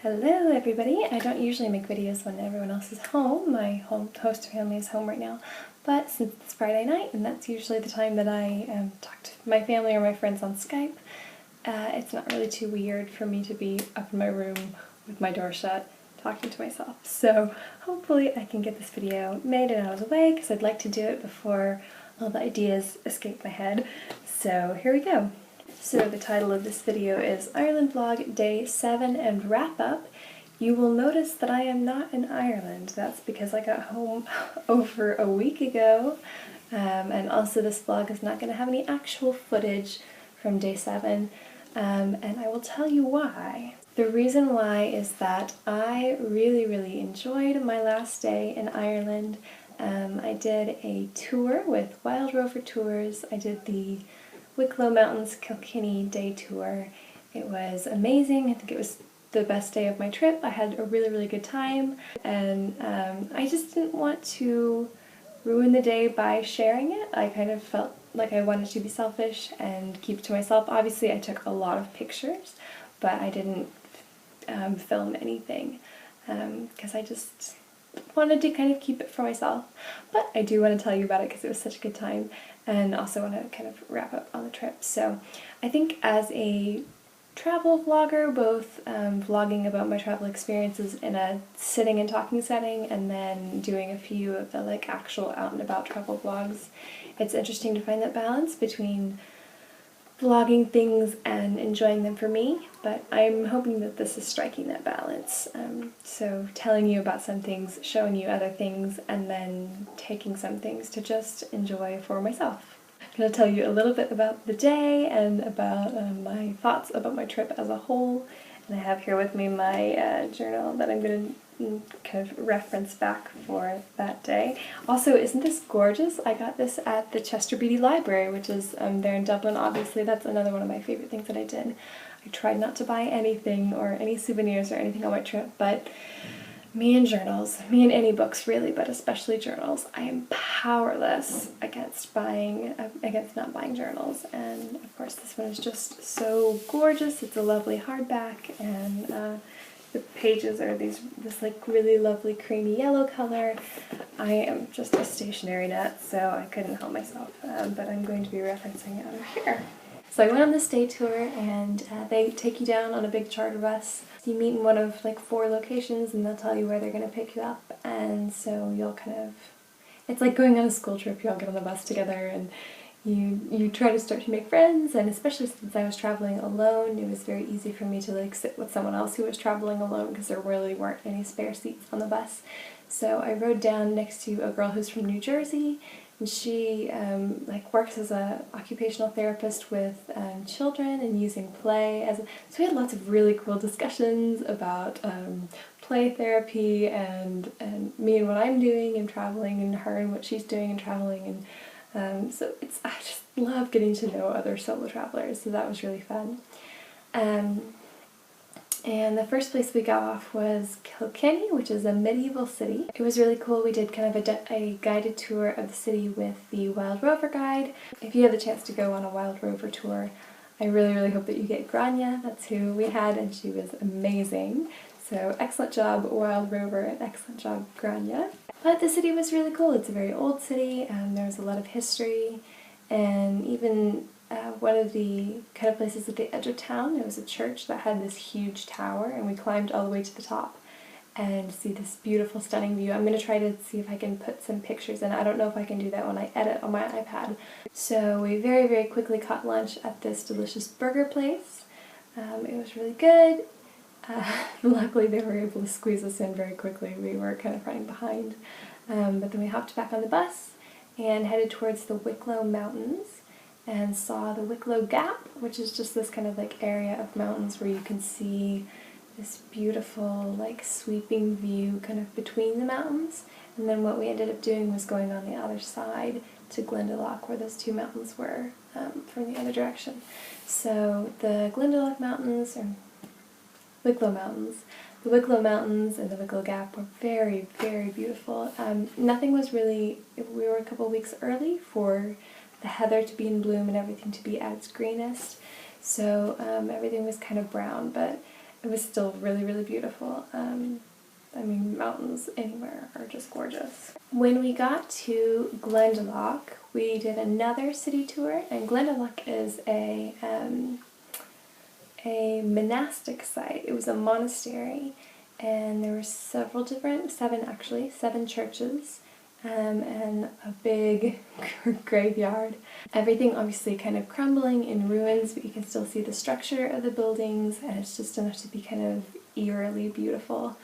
Hello everybody! I don't usually make videos when everyone else is home. My host family is home right now, but since it's Friday night and that's usually the time that I talk to my family or my friends on Skype, it's not really too weird for me to be up in my room with my door shut talking to myself. So hopefully I can get this video made and out of the way because I'd like to do it before all the ideas escape my head. So here we go. So the title of this video is Ireland Vlog Day 7 and Wrap Up. You will notice that I am not in Ireland. That's because I got home over a week ago, and also this vlog is not going to have any actual footage from Day 7, and I will tell you why. The reason why is that I really enjoyed my last day in Ireland. I did a tour with Wild Rover Tours. I did the Wicklow Mountains Kilkenny day tour. It was amazing. I think it was the best day of my trip. I had a really good time, and I just didn't want to ruin the day by sharing it. I kind of felt like I wanted to be selfish and keep it to myself. Obviously I took a lot of pictures, but I didn't film anything because I just wanted to kind of keep it for myself. But I do want to tell you about it because it was such a good time, and also want to kind of wrap up on the trip. So I think as a travel vlogger, both vlogging about my travel experiences in a sitting and talking setting and then doing a few of the like actual out and about travel vlogs, it's interesting to find that balance between vlogging things and enjoying them for me, but I'm hoping that this is striking that balance. So telling you about some things, showing you other things, and then taking some things to just enjoy for myself. I'm going to tell you a little bit about the day and about my thoughts about my trip as a whole, and I have here with me my journal that I'm going to kind of reference back for that day. Also, isn't this gorgeous? I got this at the Chester Beatty Library, which is there in Dublin. Obviously, that's another one of my favorite things that I did. I tried not to buy anything or any souvenirs or anything on my trip, but me and journals, me and any books really, but especially journals, I am powerless against not buying journals. And of course this one is just so gorgeous. It's a lovely hardback, and the pages are this like really lovely creamy yellow color. I am just a stationary nut, so I couldn't help myself, but I'm going to be referencing out of here. So I went on this day tour, and they take you down on a big charter bus. You meet in one of like 4 locations, and they'll tell you where they're going to pick you up, and so you'll kind of, it's like going on a school trip. You all get on the bus together, and you try to start to make friends, and especially since I was traveling alone, it was very easy for me to like sit with someone else who was traveling alone because there really weren't any spare seats on the bus. So I rode down next to a girl who's from New Jersey, and she like works as a occupational therapist with children and using play as so we had lots of really cool discussions about play therapy and me and what I'm doing and traveling, and her and what she's doing and traveling, and so I just love getting to know other solo travelers, so that was really fun. And the first place we got off was Kilkenny, which is a medieval city. It was really cool. We did kind of a guided tour of the city with the Wild Rover guide. If you have the chance to go on a Wild Rover tour, I really hope that you get Grania. That's who we had, and she was amazing. So excellent job Wild Rover, and excellent job Grania. But the city was really cool. It's a very old city, and there was a lot of history, and even one of the kind of places at the edge of town, there was a church that had this huge tower, and we climbed all the way to the top and see this beautiful, stunning view. I'm going to try to see if I can put some pictures in. I don't know if I can do that when I edit on my iPad. So we very quickly caught lunch at this delicious burger place. It was really good. Luckily they were able to squeeze us in very quickly. We were kind of running behind. But then we hopped back on the bus and headed towards the Wicklow Mountains and saw the Wicklow Gap, which is just this kind of like area of mountains where you can see this beautiful like sweeping view kind of between the mountains. And then what we ended up doing was going on the other side to Glendalough, where those 2 mountains were from the other direction. So the Glendalough Mountains, or Wicklow Mountains, the Wicklow Mountains and the Wicklow Gap were very beautiful. Nothing was really, we were a couple weeks early for the heather to be in bloom and everything to be at its greenest, so everything was kind of brown, but it was still really, really beautiful. I mean, mountains anywhere are just gorgeous. When we got to Glendalough, we did another city tour, and Glendalough is a monastic site. It was a monastery, and there were seven churches, and a big graveyard. Everything obviously kind of crumbling in ruins, but you can still see the structure of the buildings, and it's just enough to be kind of eerily beautiful.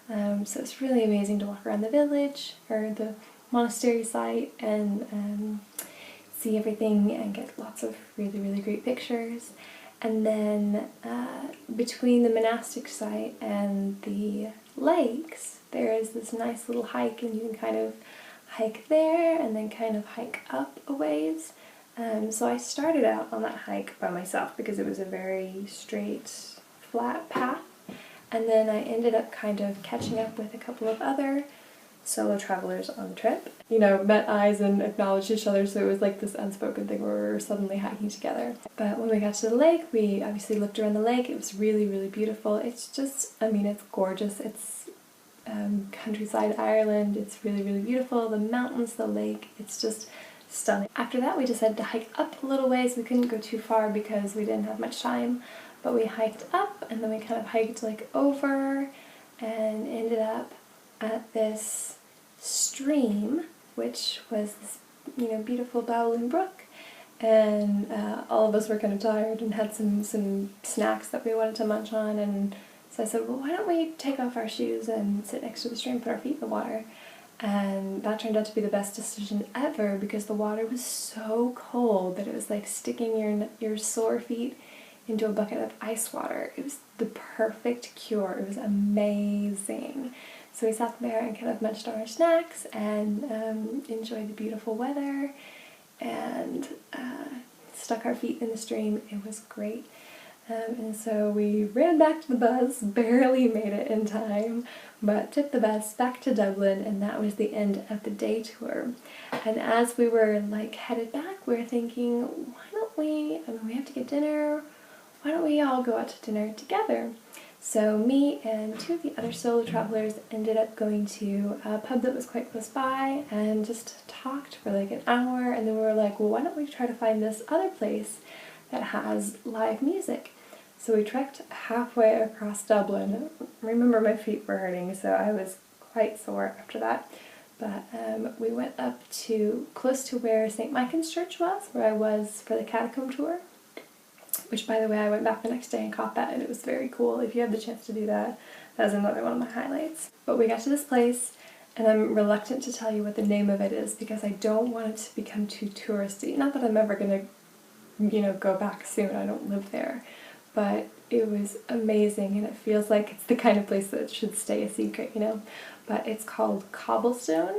So it's really amazing to walk around the village, or the monastery site, and see everything and get lots of really, really great pictures. And then between the monastic site and the lakes, there is this nice little hike, and you can kind of hike there and then kind of hike up a ways. So I started out on that hike by myself because it was a very straight, flat path. And then I ended up kind of catching up with a couple of other solo travelers on the trip. You know, met eyes and acknowledged each other, so it was like this unspoken thing where we were suddenly hiking together. But when we got to the lake, we obviously looked around the lake. It was really, really beautiful. It's just, I mean, it's gorgeous. It's countryside Ireland. It's really, really beautiful. The mountains, the lake, it's just stunning. After that, we decided to hike up a little ways. We couldn't go too far because we didn't have much time. But we hiked up, and then we kind of hiked like over and ended up at this stream, which was this, you know, beautiful babbling brook. And all of us were kind of tired and had some snacks that we wanted to munch on. And so I said, well, why don't we take off our shoes and sit next to the stream, put our feet in the water. And that turned out to be the best decision ever, because the water was so cold that it was like sticking your sore feet into a bucket of ice water. It was the perfect cure. It was amazing. So we sat there and kind of munched on our snacks and enjoyed the beautiful weather and stuck our feet in the stream. It was great. And so we ran back to the bus, barely made it in time, but took the bus back to Dublin, and that was the end of the day tour. And as we were like headed back, we were thinking, why don't we, I mean, we have to get dinner, why don't we all go out to dinner together? So me and two of the other solo travelers ended up going to a pub that was quite close by and just talked for like an hour, and then we were like, well, why don't we try to find this other place that has live music? So we trekked halfway across Dublin. Remember, my feet were hurting, so I was quite sore after that. But we went up to close to where St. Michan's Church was, where I was for the catacomb tour. Which, by the way, I went back the next day and caught that, and it was very cool. If you have the chance to do that, that was another one of my highlights. But we got to this place, and I'm reluctant to tell you what the name of it is because I don't want it to become too touristy. Not that I'm ever gonna, you know, go back soon. I don't live there. But it was amazing, and it feels like it's the kind of place that should stay a secret, you know. But it's called Cobblestone,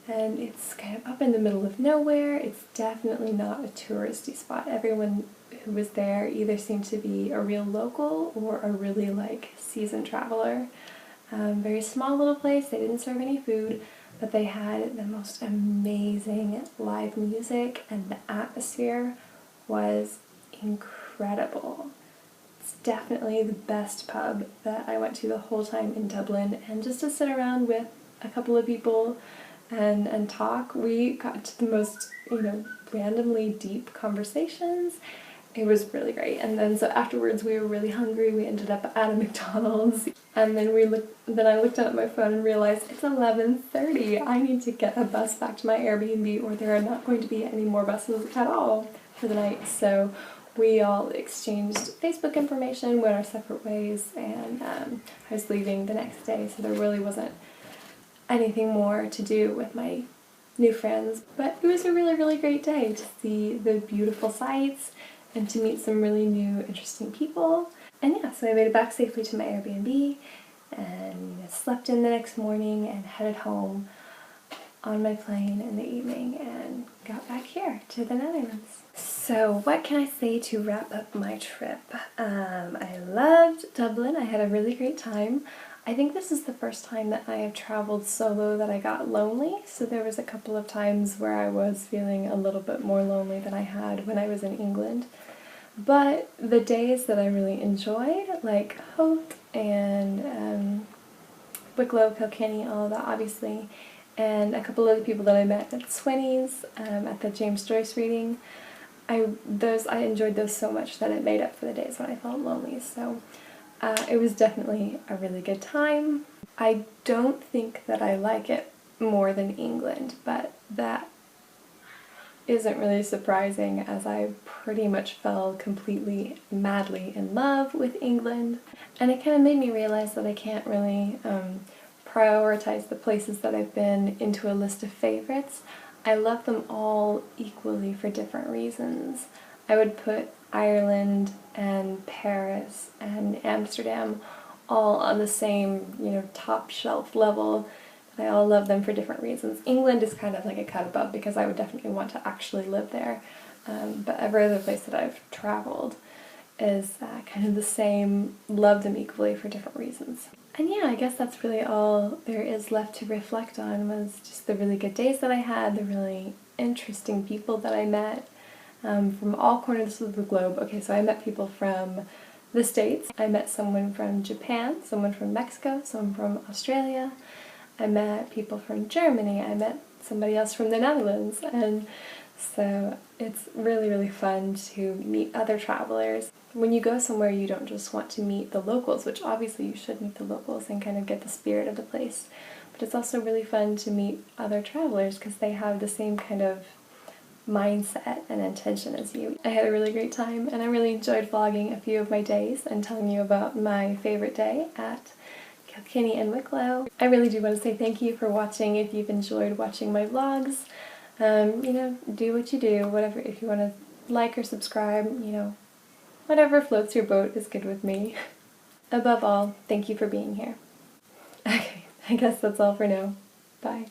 and it's kind of up in the middle of nowhere. It's definitely not a touristy spot. Everyone who was there either seemed to be a real local or a really like seasoned traveler. Very small little place. They didn't serve any food, but they had the most amazing live music, and the atmosphere was incredible. It's definitely the best pub that I went to the whole time in Dublin, and just to sit around with a couple of people and talk, we got to the most, you know, randomly deep conversations. It was really great. And then so afterwards we were really hungry. We ended up at a McDonald's, and then I looked down at my phone and realized it's 11:30. I need to get a bus back to my Airbnb, or there are not going to be any more buses at all for the night. So we all exchanged Facebook information, went our separate ways, and I was leaving the next day, so there really wasn't anything more to do with my new friends. But it was a really, really great day to see the beautiful sights and to meet some really new, interesting people. And yeah, so I made it back safely to my Airbnb and slept in the next morning and headed home on my plane in the evening and got back here to the Netherlands. So what can I say to wrap up my trip? I loved Dublin. I had a really great time. I think this is the first time that I have traveled solo that I got lonely, so there was a couple of times where I was feeling a little bit more lonely than I had when I was in England. But the days that I really enjoyed, like Hope and Wicklow, Kilkenny, all of that obviously, and a couple of the people that I met at Swinney's, at the James Joyce reading, I enjoyed those so much that it made up for the days when I felt lonely. So it was definitely a really good time. I don't think that I like it more than England, but that isn't really surprising, as I pretty much fell completely madly in love with England. And it kind of made me realize that I can't really prioritize the places that I've been into a list of favorites. I love them all equally for different reasons. I would put Ireland and Paris and Amsterdam all on the same, top shelf level. I all love them for different reasons. England is kind of like a cut above because I would definitely want to actually live there. But every other place that I've traveled is kind of the same, love them equally for different reasons. And yeah, I guess that's really all there is left to reflect on, was just the really good days that I had, the really interesting people that I met from all corners of the globe. Okay, so I met people from the States, I met someone from Japan, someone from Mexico, someone from Australia, I met people from Germany, I met somebody else from the Netherlands, and so it's really, really fun to meet other travelers. When you go somewhere, you don't just want to meet the locals, which obviously you should meet the locals and kind of get the spirit of the place, but it's also really fun to meet other travelers because they have the same kind of mindset and intention as you. I had a really great time, and I really enjoyed vlogging a few of my days and telling you about my favorite day at Kilkenny and Wicklow. I really do want to say thank you for watching. If you've enjoyed watching my vlogs, do what you do, whatever. If you want to like or subscribe, whatever floats your boat is good with me. Above all, thank you for being here. Okay, I guess that's all for now. Bye.